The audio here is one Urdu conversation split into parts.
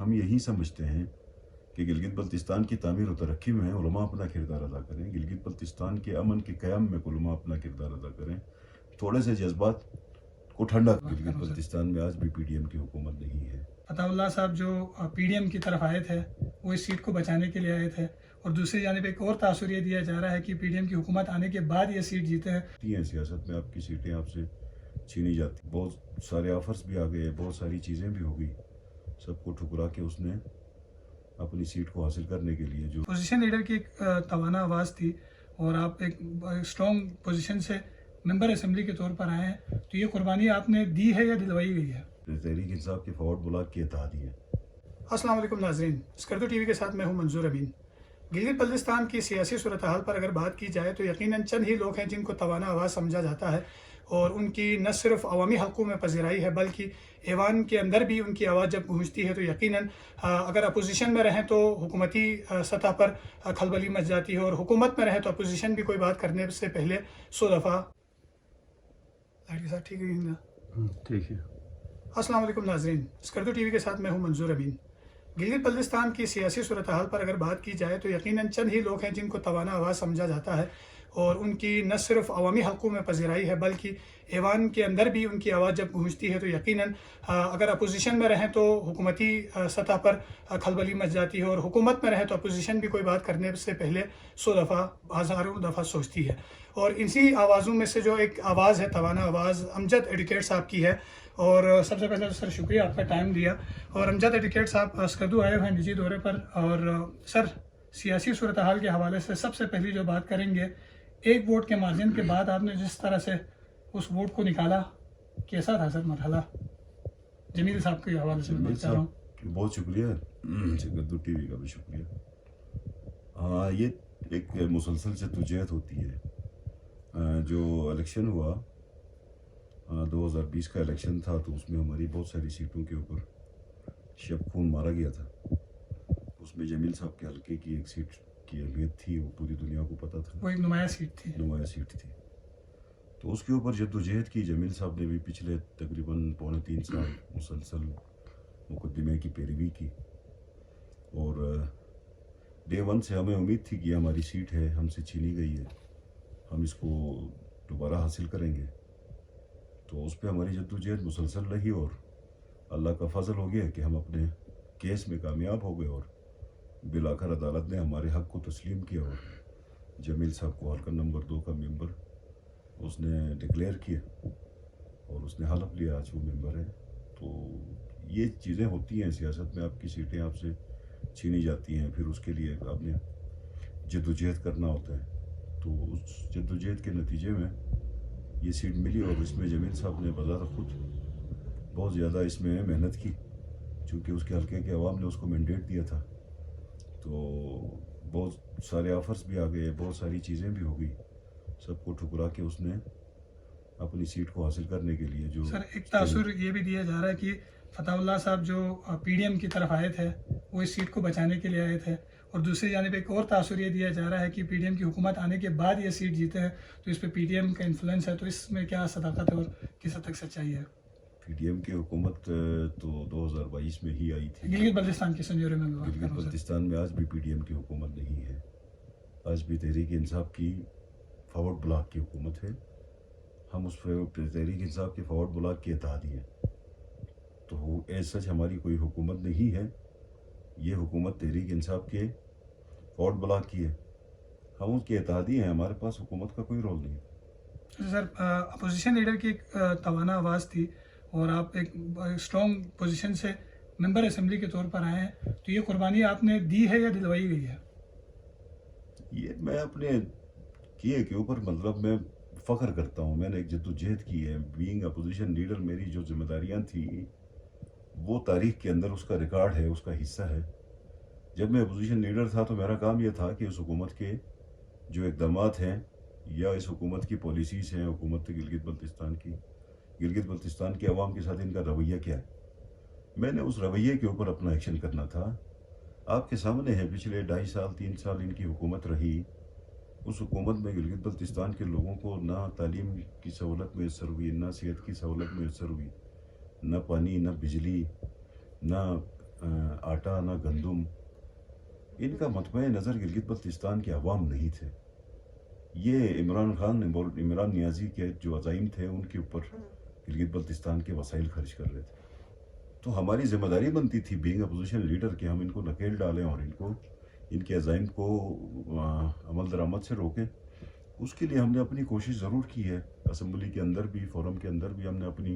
ہم یہی سمجھتے ہیں کہ گلگت بلتستان کی تعمیر و ترقی میں علماء اپنا کردار ادا کریں، گلگت بلتستان کے امن کے قیام میں علماء اپنا کردار ادا کریں، تھوڑے سے جذبات کو ٹھنڈا. گلگت بلتستان میں آج بھی پی ڈی ایم کی حکومت نہیں ہے. عطا اللہ صاحب جو پی ڈی ایم کی طرف آئے تھے وہ اس سیٹ کو بچانے کے لیے آئے تھے، اور دوسری جانب ایک اور تاثر یہ دیا جا رہا ہے کہ پی ڈی ایم کی حکومت آنے کے بعد یہ سیٹ جیتے ہیں. سیاست میں آپ کی سیٹیں آپ سے چھینی جاتی، بہت سارے آفرز بھی آ گئے، بہت ساری چیزیں بھی ہو گئی، سب کو ٹھکرا کے اس نے اپنی سیٹ کو حاصل کرنے کے لیے جو پوزیشن لیڈر کی ایک توانا آواز تھی، اور آپ ایک اسٹرانگ پوزیشن سے ممبر اسمبلی کے طور پر آئے ہیں، تو یہ قربانی آپ نے دی ہے یا دلوائی گئی ہے؟ تحریک انصاف کے فارورڈ بلاک کے اتحادی ہے. السلام علیکم ناظرین، اسکردو ٹی وی کے ساتھ میں ہوں منظور امین. گلگت بلتستان کی سیاسی صورتحال پر اگر بات کی جائے تو یقیناً چند ہی لوگ ہیں جن کو توانا آواز سمجھا جاتا ہے، اور ان کی نہ صرف عوامی حلقوں میں پذیرائی ہے بلکہ ایوان کے اندر بھی ان کی آواز جب گونجتی ہے تو یقیناً اگر اپوزیشن میں رہیں تو حکومتی سطح پر کھلبلی مچ جاتی ہے، اور حکومت میں رہیں تو اپوزیشن بھی کوئی بات کرنے سے پہلے 100 دفعہ. ٹھیک ہے. السلام علیکم ناظرین، اسکردو ٹی وی کے ساتھ میں ہوں منظور امین. گلگت بلتستان کی سیاسی صورتحال پر اگر بات کی جائے تو یقیناً چند ہی لوگ ہیں جن کو توانا آواز سمجھا جاتا ہے، اور ان کی نہ صرف عوامی حلقوں میں پذیرائی ہے بلکہ ایوان کے اندر بھی ان کی آواز جب گونجتی ہے تو یقیناً اگر اپوزیشن میں رہیں تو حکومتی سطح پر کھلبلی مچ جاتی ہے، اور حکومت میں رہیں تو اپوزیشن بھی کوئی بات کرنے سے پہلے 100 دفعہ ہزاروں دفعہ سوچتی ہے. اور اسی آوازوں میں سے جو ایک آواز ہے توانا آواز امجد ایڈوکیٹ صاحب کی ہے. اور سب سے پہلے سر شکریہ آپ کا ٹائم دیا. اور امجد ایڈوکیٹ صاحب اسکردو آئے ہوئے ہیں نجی دورے پر، اور سر سیاسی صورتحال کے حوالے سے سب سے پہلی جو بات کریں گے، ایک ووٹ کے مارجن کے بعد آپ نے جس طرح سے اس ووٹ کو نکالا، کیسا تھا سر مرحلہ؟ جمیل صاحب کے حوالے سے بات کر رہا ہوں. بہت شکریہ، اسکردو ٹی وی کا بھی شکریہ. ہاں، یہ ایک مسلسل جدوجہد ہوتی ہے. جو الیکشن ہوا 2020 کا الیکشن تھا، تو اس میں ہماری بہت ساری سیٹوں کے اوپر شب خون مارا گیا تھا. اس میں جمیل صاحب کے حلقے کی ایک سیٹ کی اہمیت تھی، وہ پوری دنیا کو پتہ تھا، وہ ایک نمایاں سیٹ تھی. تو اس کے اوپر جدوجہد کی. جمیل صاحب نے بھی پچھلے تقریباً 2.5 سال مسلسل مقدمے کی پیروی کی، اور ڈے 1 سے ہمیں امید تھی کہ ہماری سیٹ ہے، ہم سے چھینی گئی ہے، ہم اس کو دوبارہ حاصل کریں گے. تو اس پہ ہماری جدوجہد مسلسل رہی، اور اللہ کا فضل ہو گیا کہ ہم اپنے کیس میں کامیاب ہو گئے، اور بالآخر عدالت نے ہمارے حق کو تسلیم کیا، اور جمیل صاحب کو حلقہ نمبر 2 کا ممبر اس نے ڈکلیئر کیا، اور اس نے حلف لیا، آج وہ ممبر ہے. تو یہ چیزیں ہوتی ہیں سیاست میں، آپ کی سیٹیں آپ سے چھینی جاتی ہیں، پھر اس کے لیے آپ نے جدوجہد کرنا ہوتا ہے. تو اس جدوجہد کے نتیجے میں یہ سیٹ ملی، اور اس میں جمیل صاحب نے بذات خود بہت زیادہ اس میں محنت کی، چونکہ اس کے حلقے کے عوام نے اس کو مینڈیٹ دیا تھا. تو بہت سارے آفرز بھی آ گئے، بہت ساری چیزیں بھی ہو گئی، سب کو ٹھکرا کے اس نے اپنی سیٹ کو حاصل کرنے کے لیے جو سر ایک تاثر یہ بھی دیا جا رہا ہے کہ فتح اللہ صاحب جو پی ڈی ایم کی طرف آئے تھے وہ اس سیٹ کو بچانے کے لیے آئے تھے، اور دوسری جانب ایک اور تاثر یہ دیا جا رہا ہے کہ پی ڈی ایم کی حکومت آنے کے بعد یہ سیٹ جیتے ہیں، تو اس پہ پی ڈی ایم کا انفلوئنس ہے. تو اس میں کیا صداقت ہے اور کس حد تک سچائی ہے؟ پی ڈی ایم کی حکومت تو 2022 میں ہی آئی تھی. گلگت بلتستان کے سنجورے میں بات کر رہا ہوں. گلگت بلتستان میں آج بھی پی ڈی ایم کی حکومت نہیں ہے، آج بھی تحریک انصاف کی فارورڈ بلاک کی حکومت ہے. ہم اس تحریک انصاف کے فارورڈ بلاک کے اتحادی ہیں. تو ایز سچ ہماری کوئی حکومت نہیں ہے، یہ حکومت تحریک انصاف کے فارورڈ بلاک کی ہے. ہم اس کے اتحادی ہیں، ہمارے پاس حکومت کا کوئی رول نہیں. سر اپوزیشن لیڈر کی ایک توانا آواز تھی، اور آپ ایک اسٹرانگ پوزیشن سے ممبر اسمبلی کے طور پر آئے ہیں، تو یہ قربانی آپ نے دی ہے یا دلوائی گئی ہے؟ یہ میں اپنے کیے کے اوپر مطلب میں فخر کرتا ہوں. میں نے ایک جدوجہد کی ہے. بینگ اپوزیشن لیڈر میری جو ذمہ داریاں تھیں وہ تاریخ کے اندر اس کا ریکارڈ ہے، اس کا حصہ ہے. جب میں اپوزیشن لیڈر تھا تو میرا کام یہ تھا کہ اس حکومت کے جو اقدامات ہیں یا اس حکومت کی پالیسیز ہیں، حکومت گلگت بلتستان کے عوام کے ساتھ ان کا رویہ کیا ہے، میں نے اس رویے کے اوپر اپنا ایکشن کرنا تھا. آپ کے سامنے ہے پچھلے 2.5 سال 3 سال ان کی حکومت رہی. اس حکومت میں گلگت بلتستان کے لوگوں کو نہ تعلیم کی سہولت میسر ہوئی، نہ صحت کی سہولت میسر ہوئی، نہ پانی، نہ بجلی، نہ آٹا نہ گندم. ان کا مطمع نظر گلگت بلتستان کے عوام نہیں تھے. یہ عمران نیازی کے جو عزائم تھے ان کے اوپر گلگت بلتستان کے وسائل خرچ کر رہے تھے. تو ہماری ذمہ داری بنتی تھی بینگ اپوزیشن لیڈر کہ ہم ان کو نکیل ڈالیں اور ان کے عزائم کو عمل درآمد سے روکیں. اس کے لیے ہم نے اپنی کوشش ضرور کی ہے. اسمبلی کے اندر بھی، فورم کے اندر بھی ہم نے اپنی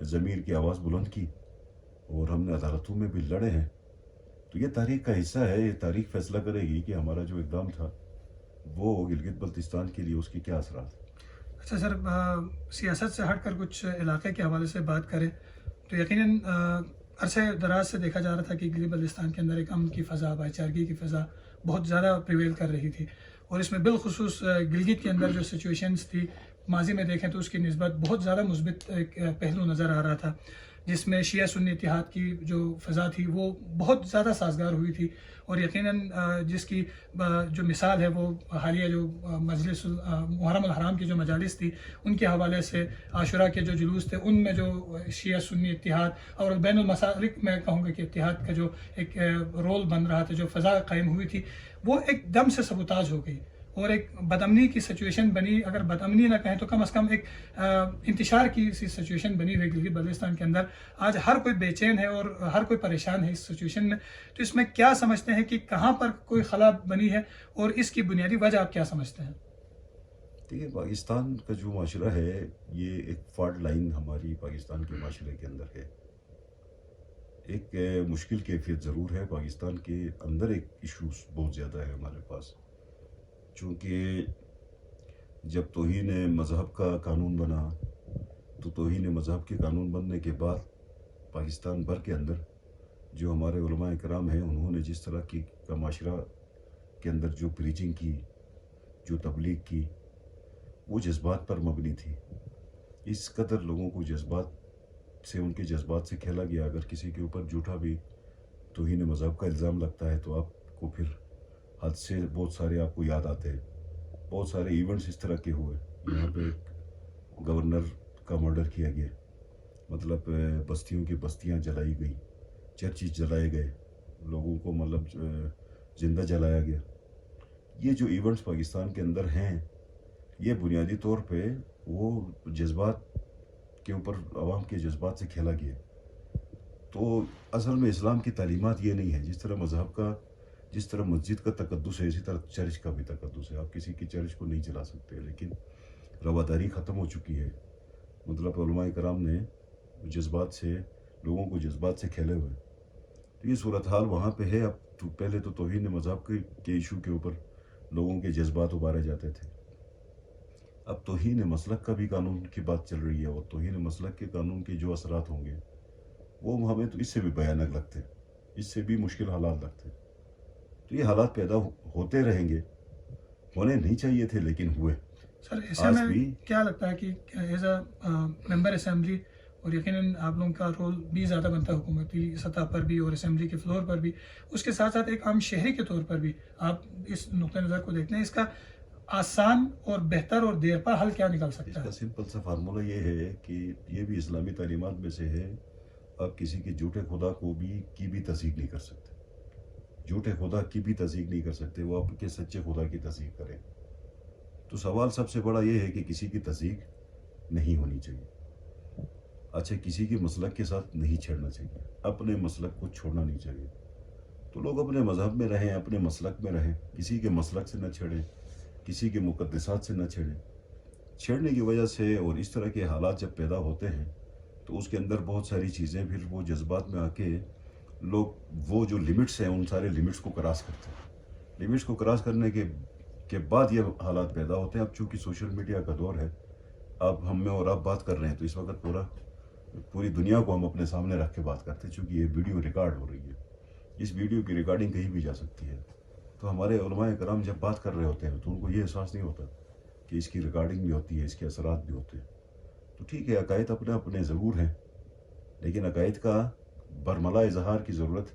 ضمیر کی آواز بلند کی اور ہم نے عدالتوں میں بھی لڑے ہیں. تو یہ تاریخ کا حصہ ہے. یہ تاریخ فیصلہ کرے گی کہ ہمارا جو اقدام تھا وہ گلگت بلتستان کے لیے اس کے کیا اثرات ہیں. اچھا سر، سیاست سے ہٹ کر کچھ علاقے کے حوالے سے بات کریں تو یقیناً عرصہ دراز سے دیکھا جا رہا تھا کہ گلگت بلتستان کے اندر ایک امن کی فضا، بھائی چارگی کی فضا بہت زیادہ پریویل کر رہی تھی، اور اس میں بالخصوص گلگت کے اندر جو سچویشنز تھی ماضی میں دیکھیں تو اس کی نسبت بہت زیادہ مثبت ایک پہلو نظر آ رہا تھا، جس میں شیعہ سنی اتحاد کی جو فضا تھی وہ بہت زیادہ سازگار ہوئی تھی. اور یقیناً جس کی جو مثال ہے وہ حالیہ جو مجلس محرم الحرام کی جو مجالس تھی ان کے حوالے سے، عاشورہ کے جو جلوس تھے ان میں جو شیعہ سنی اتحاد اور بین المسالک میں کہوں گا کہ اتحاد کا جو ایک رول بن رہا تھا، جو فضا قائم ہوئی تھی، وہ ایک دم سے سبوتاج ہو گئی اور ایک بدامنی کی سچویشن بنی. اگر بدامنی نہ کہیں تو کم از کم ایک انتشار کی سی سچویشن بنی ہوئی گلگت بلتستان کے اندر. آج ہر کوئی بے چین ہے اور ہر کوئی پریشان ہے اس سچویشن میں. تو اس میں کیا سمجھتے ہیں کہ کہاں پر کوئی خلا بنی ہے اور اس کی بنیادی وجہ آپ کیا سمجھتے ہیں؟ دیکھیے، پاکستان کا جو معاشرہ ہے یہ ایک فالٹ لائن ہماری پاکستان کے معاشرے کے اندر ہے. ایک مشکل کیفیت ضرور ہے پاکستان کے اندر. ایک ایشوز بہت زیادہ ہے ہمارے پاس، چونکہ جب توہین مذہب کا قانون بنا تو توہین مذہب کے قانون بننے کے بعد پاکستان بھر کے اندر جو ہمارے علماء کرام ہیں انہوں نے جس طرح کی کا معاشرہ کے اندر جو پریچنگ کی، جو تبلیغ کی، وہ جذبات پر مبنی تھی. اس قدر لوگوں کو جذبات سے، ان کے جذبات سے کھیلا گیا. اگر کسی کے اوپر جھوٹا بھی توہین مذہب کا الزام لگتا ہے تو آپ کو پھر حادثے بہت سارے آپ کو یاد آتے ہیں. بہت سارے ایونٹس اس طرح کے ہوئے. یہاں پہ ایک گورنر کا مرڈر کیا گیا، مطلب بستیوں کی بستیاں جلائی گئی، چرچز جلائے گئے، لوگوں کو مطلب زندہ جلایا گیا. یہ جو ایونٹس پاکستان کے اندر ہیں یہ بنیادی طور پہ وہ جذبات کے اوپر، عوام کے جذبات سے کھیلا گیا. تو اصل میں اسلام کی تعلیمات یہ نہیں ہے. جس طرح مذہب کا، جس طرح مسجد کا تقدس ہے اسی طرح چرچ کا بھی تقدس ہے. آپ کسی کی چرچ کو نہیں چلا سکتے، لیکن رواداری ختم ہو چکی ہے. مطلب علماء کرام نے جذبات سے، لوگوں کو جذبات سے کھیلے ہوئے. تو یہ صورتحال وہاں پہ ہے. اب تو پہلے تو توہین مذہب کے ایشو کے اوپر لوگوں کے جذبات ابارے جاتے تھے. اب توہین مسلک کا بھی قانون کی بات چل رہی ہے، اور توہین مسلک کے قانون کے جو اثرات ہوں گے وہ ہمیں تو اس سے بھی بھیانک لگتے، اس سے بھی مشکل حالات لگتے. تو یہ حالات پیدا ہوتے رہیں گے. ہونے نہیں چاہیے تھے لیکن ہوئے. سر ایسے میں کیا لگتا ہے کہ ایز اے ممبر اسمبلی، اور یقیناً آپ لوگوں کا رول بھی زیادہ بنتا ہے حکومتی سطح پر بھی اور اسمبلی کے فلور پر بھی، اس کے ساتھ ساتھ ایک عام شہری کے طور پر بھی آپ اس نقطۂ نظر کو دیکھتے ہیں، اس کا آسان اور بہتر اور دیر پا حل کیا نکل سکتا ہے؟ اس کا سمپل سا فارمولہ یہ ہے کہ یہ بھی اسلامی تعلیمات میں سے ہے. آپ کسی کے جھوٹے خدا کی بھی تصدیق نہیں کر سکتے. جھوٹے خدا کی بھی تصدیق نہیں کر سکتے. وہ آپ کے سچے خدا کی تصدیق کریں. تو سوال سب سے بڑا یہ ہے کہ کسی کی تصدیق نہیں ہونی چاہیے. اچھا، کسی کے مسلک کے ساتھ نہیں چھیڑنا چاہیے. اپنے مسلک کو چھوڑنا نہیں چاہیے. تو لوگ اپنے مذہب میں رہیں، اپنے مسلک میں رہیں. کسی کے مسلک سے نہ چھیڑیں، کسی کے مقدسات سے نہ چھیڑیں. چھیڑنے کی وجہ سے اور اس طرح کے حالات جب پیدا ہوتے ہیں تو اس کے اندر بہت ساری چیزیں پھر وہ جذبات میں آ کے لوگ وہ جو لمٹس ہیں ان سارے لمٹس کو کراس کرتے ہیں. لمٹس کو کراس کرنے کے بعد یہ حالات پیدا ہوتے ہیں. اب چونکہ سوشل میڈیا کا دور ہے، اب ہم میں اور آپ بات کر رہے ہیں تو اس وقت پوری دنیا کو ہم اپنے سامنے رکھ کے بات کرتے ہیں. چونکہ یہ ویڈیو ریکارڈ ہو رہی ہے، اس ویڈیو کی ریکارڈنگ کہیں بھی جا سکتی ہے. تو ہمارے علماء کرام جب بات کر رہے ہوتے ہیں تو ان کو یہ احساس نہیں ہوتا کہ اس کی ریکارڈنگ بھی ہوتی ہے، اس کے اثرات بھی ہوتے ہیں. تو ٹھیک ہے، عقائد اپنے اپنے ضرور ہیں، لیکن عقائد کا برملا اظہار کی ضرورت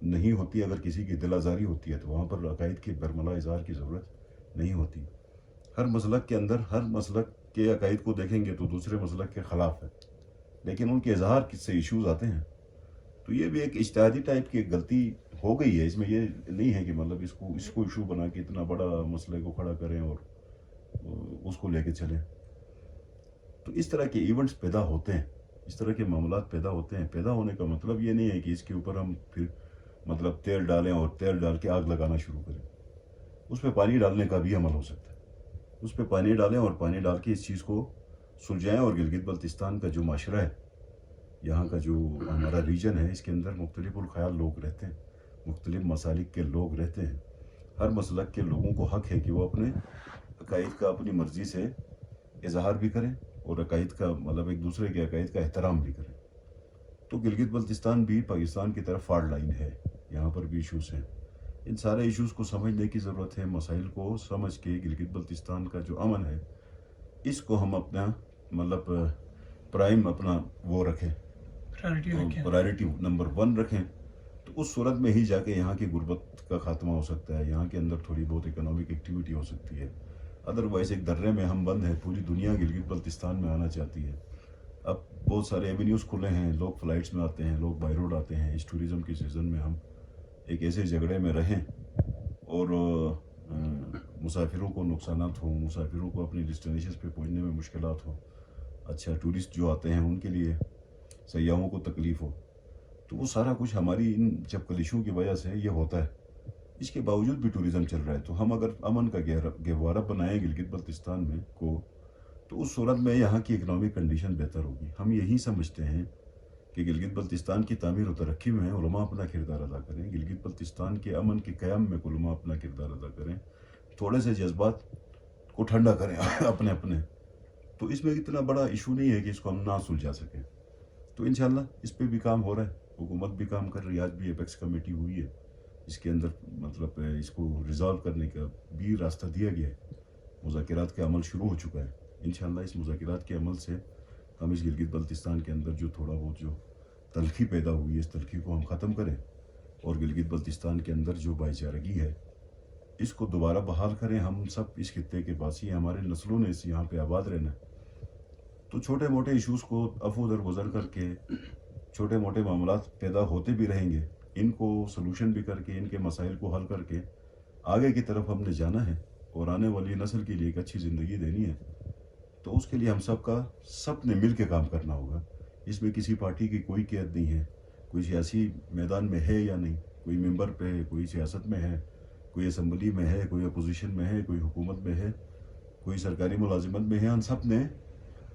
نہیں ہوتی. اگر کسی کی دل آزاری ہوتی ہے تو وہاں پر عقائد کے برملا اظہار کی ضرورت نہیں ہوتی. ہر مسلک کے اندر، ہر مسلک کے عقائد کو دیکھیں گے تو دوسرے مسلک کے خلاف ہے، لیکن ان کے اظہار سے ایشوز آتے ہیں. تو تو یہ بھی ایک اجتہادی ٹائپ کی غلطی ہو گئی ہے. اس میں یہ نہیں ہے کہ مطلب اس کو ایشو بنا کے اتنا بڑا مسئلے کو کھڑا کریں اور اس کو لے کے چلیں. تو اس طرح کے ایونٹس پیدا ہوتے ہیں, اس طرح کے معاملات پیدا ہوتے ہیں. پیدا ہونے کا مطلب یہ نہیں ہے کہ اس کے اوپر ہم پھر مطلب تیل ڈالیں اور تیل ڈال کے آگ لگانا شروع کریں. اس پہ پانی ڈالنے کا بھی عمل ہو سکتا ہے. اس پہ پانی ڈالیں اور پانی ڈال کے اس چیز کو سلجھائیں. اور گلگت بلتستان کا جو معاشرہ ہے, یہاں کا جو ہمارا ریجن ہے, اس کے اندر مختلف الخیال لوگ رہتے ہیں, مختلف مسالک کے لوگ رہتے ہیں. ہر مسلک کے لوگوں کو حق ہے کہ وہ اپنے عقائد کا اپنی مرضی سے اظہار بھی کریں اور عقائد کا مطلب ایک دوسرے کے عقائد کا احترام بھی کریں. تو گلگت بلتستان بھی پاکستان کی طرف فالٹ لائن ہے, یہاں پر بھی ایشوز ہیں. ان سارے ایشوز کو سمجھنے کی ضرورت ہے. مسائل کو سمجھ کے گلگت بلتستان کا جو امن ہے, اس کو ہم اپنا مطلب پرائم اپنا وہ رکھیں, پرائرٹی نمبر 1 رکھیں. تو اس صورت میں ہی جا کے یہاں کی غربت کا خاتمہ ہو سکتا ہے, یہاں کے اندر تھوڑی بہت اکنامک ایکٹیویٹی ہو سکتی ہے. ادروائز ایک درے میں ہم بند ہیں. پوری دنیا گلگت بلتستان میں آنا چاہتی ہے. اب بہت سارے ایونیوز کھلے ہیں, لوگ فلائٹس میں آتے ہیں, لوگ بائی روڈ آتے ہیں. اس ٹوریزم کے سیزن میں ہم ایک ایسے جھگڑے میں رہیں اور مسافروں کو نقصانات ہوں, مسافروں کو اپنی ڈیسٹینیشنز پہ پہنچنے میں مشکلات ہوں. اچھا ٹورسٹ جو آتے ہیں ان کے لیے, سیاحوں کو تکلیف ہو. تو وہ سارا کچھ ہماری ان چپکلشوں کی وجہ سے یہ ہوتا ہے. اس کے باوجود بھی ٹوریزم چل رہا ہے. تو ہم اگر امن کا گہوارہ بنائیں گلگت بلتستان میں کو, تو اس صورت میں یہاں کی اکنامک کنڈیشن بہتر ہوگی. ہم یہی سمجھتے ہیں کہ گلگت بلتستان کی تعمیر و ترقی میں علماء اپنا کردار ادا کریں. گلگت بلتستان کے امن کے قیام میں علماء اپنا کردار ادا کریں. تھوڑے سے جذبات کو ٹھنڈا کریں اپنے اپنے. تو اس میں اتنا بڑا ایشو نہیں ہے کہ اس کو ہم نہ سلجھا سکیں. تو انشاءاللہ اس پہ بھی کام ہو رہا ہے, حکومت بھی کام کر رہی ہے. آج بھی ایپیکس کمیٹی ہوئی ہے, اس کے اندر مطلب اس کو ریزالو کرنے کا بھی راستہ دیا گیا ہے. مذاکرات کا عمل شروع ہو چکا ہے. انشاءاللہ اس مذاکرات کے عمل سے ہم اس گلگت بلتستان کے اندر جو تھوڑا بہت جو تلخی پیدا ہوئی ہے, اس تلخی کو ہم ختم کریں اور گلگت بلتستان کے اندر جو بھائی چارگی ہے اس کو دوبارہ بحال کریں. ہم سب اس خطے کے باسی ہیں, ہمارے نسلوں نے اس یہاں پہ آباد رہنا ہے. تو چھوٹے موٹے ایشوز کو عفو درگزر کر کے, چھوٹے موٹے معاملات پیدا ہوتے بھی رہیں گے, ان کو سلوشن بھی کر کے, ان کے مسائل کو حل کر کے آگے کی طرف ہم نے جانا ہے اور آنے والی نسل کے لیے ایک اچھی زندگی دینی ہے. تو اس کے لیے ہم سب نے مل کے کام کرنا ہوگا. اس میں کسی پارٹی کی کوئی قید نہیں ہے. کوئی سیاسی میدان میں ہے یا نہیں, کوئی ممبر پہ ہے, کوئی سیاست میں ہے, کوئی اسمبلی میں ہے, کوئی اپوزیشن میں ہے, کوئی حکومت میں ہے, کوئی سرکاری ملازمت میں ہے. ہم سب نے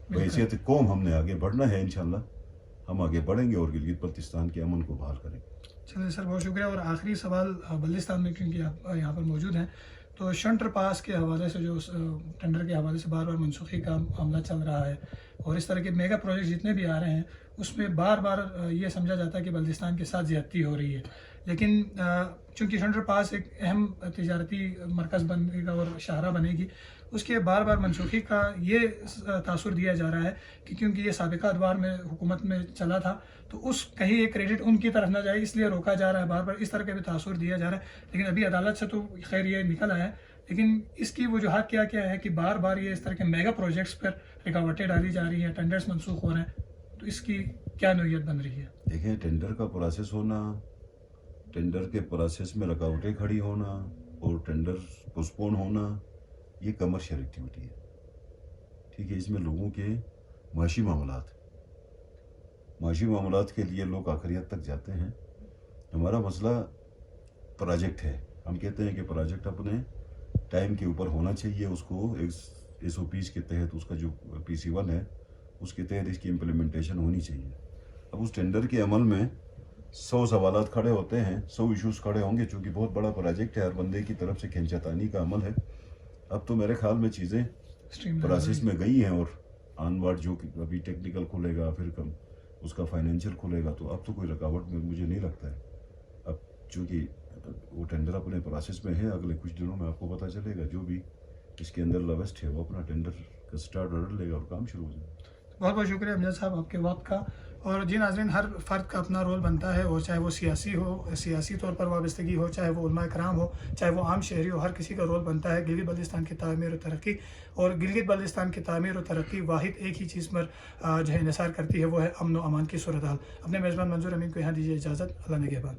بحیثیت قوم ہم نے آگے بڑھنا ہے. انشاءاللہ ہم آگے بڑھیں گے اور گلگت بلتستان کے امن کو بحال کریں گے. چلیے سر, بہت شکریہ. اور آخری سوال بلتستان میں, کیونکہ آپ یہاں پر موجود ہیں, تو شنٹر پاس کے حوالے سے, جو ٹینڈر کے حوالے سے بار بار منسوخی کا معاملہ چل رہا ہے, اور اس طرح کے میگا پروجیکٹ جتنے بھی آ رہے ہیں, اس میں بار بار یہ سمجھا جاتا ہے کہ بلتستان کے ساتھ زیادتی ہو رہی ہے. لیکن چونکہ شنٹر پاس ایک اہم تجارتی مرکز بنے گا اور شاہراہ بنے گی, اس کے بار بار منسوخی کا یہ تاثر دیا جا رہا ہے کہ کیونکہ یہ سابقہ ادوار میں حکومت میں چلا تھا, تو اس کہیں ایک کریڈٹ ان کی طرف نہ جائے, اس لیے روکا جا رہا ہے. بار بار اس طرح کا بھی تاثر دیا جا رہا ہے. لیکن ابھی عدالت سے تو خیر یہ نکل آیا ہے, لیکن اس کی وجوہات کیا کیا ہے کہ بار بار یہ اس طرح کے میگا پروجیکٹس پر رکاوٹیں ڈالی جا رہی ہیں, ٹینڈرز منسوخ ہو رہے ہیں, تو اس کی کیا نوعیت بن رہی ہے؟ دیکھیں, ٹینڈر کا پروسیس ہونا, ٹینڈر کے پروسیس میں رکاوٹیں کھڑی ہونا اور ٹینڈر پوسٹپون ہونا, یہ کمرشل ایکٹیویٹی ہے. ٹھیک ہے, اس میں لوگوں کے معاشی معاملات کے لیے لوگ آخریت تک جاتے ہیں. ہمارا مسئلہ پروجیکٹ ہے. ہم کہتے ہیں کہ پروجیکٹ اپنے ٹائم کے اوپر ہونا چاہیے. اس کو ایس او پیز کے تحت, اس کا جو PC1 ہے اس کے تحت اس کی امپلیمنٹیشن ہونی چاہیے. اب اس ٹینڈر کے عمل میں 100 سوالات کھڑے ہوتے ہیں, 100 ایشوز کھڑے ہوں گے, چونکہ بہت بڑا پروجیکٹ ہے, ہر بندے کی طرف سے کھینچاتانی کا عمل ہے. اب تو میرے خیال میں چیزیں پروسیس میں گئی ہیں, اور آن ورڈ جو ابھی ٹیکنیکل کھلے گا, پھر اس کا فائنینشیل کھلے گا, تو اب تو کوئی رکاوٹ میں مجھے نہیں لگتا ہے. اب چونکہ وہ ٹینڈر اپنے پروسیس میں ہے, اگلے کچھ دنوں میں آپ کو پتہ چلے گا, جو بھی اس کے اندر لویسٹ ہے وہ اپنا ٹینڈر کا سٹارٹ آرڈر لے گا اور کام شروع ہو جائے گا. بہت بہت شکریہ امجد صاحب آپ کے وقت کا, اور جی ناظرین، ہر فرد کا اپنا رول بنتا ہے، اور چاہے وہ سیاسی طور پر وابستگی ہو، چاہے وہ علماء کرام ہو، چاہے وہ عام شہری ہو، ہر کسی کا رول بنتا ہے گلگت بلتستان کی تعمیر و ترقی. اور گلگت بلتستان کی تعمیر و ترقی واحد ایک ہی چیز پر جو ہے انحصار کرتی ہے، وہ ہے امن و امان کی صورتحال. اپنے میزبان منظور امین کو یہاں دیجیے اجازت. اللہ نگہبان.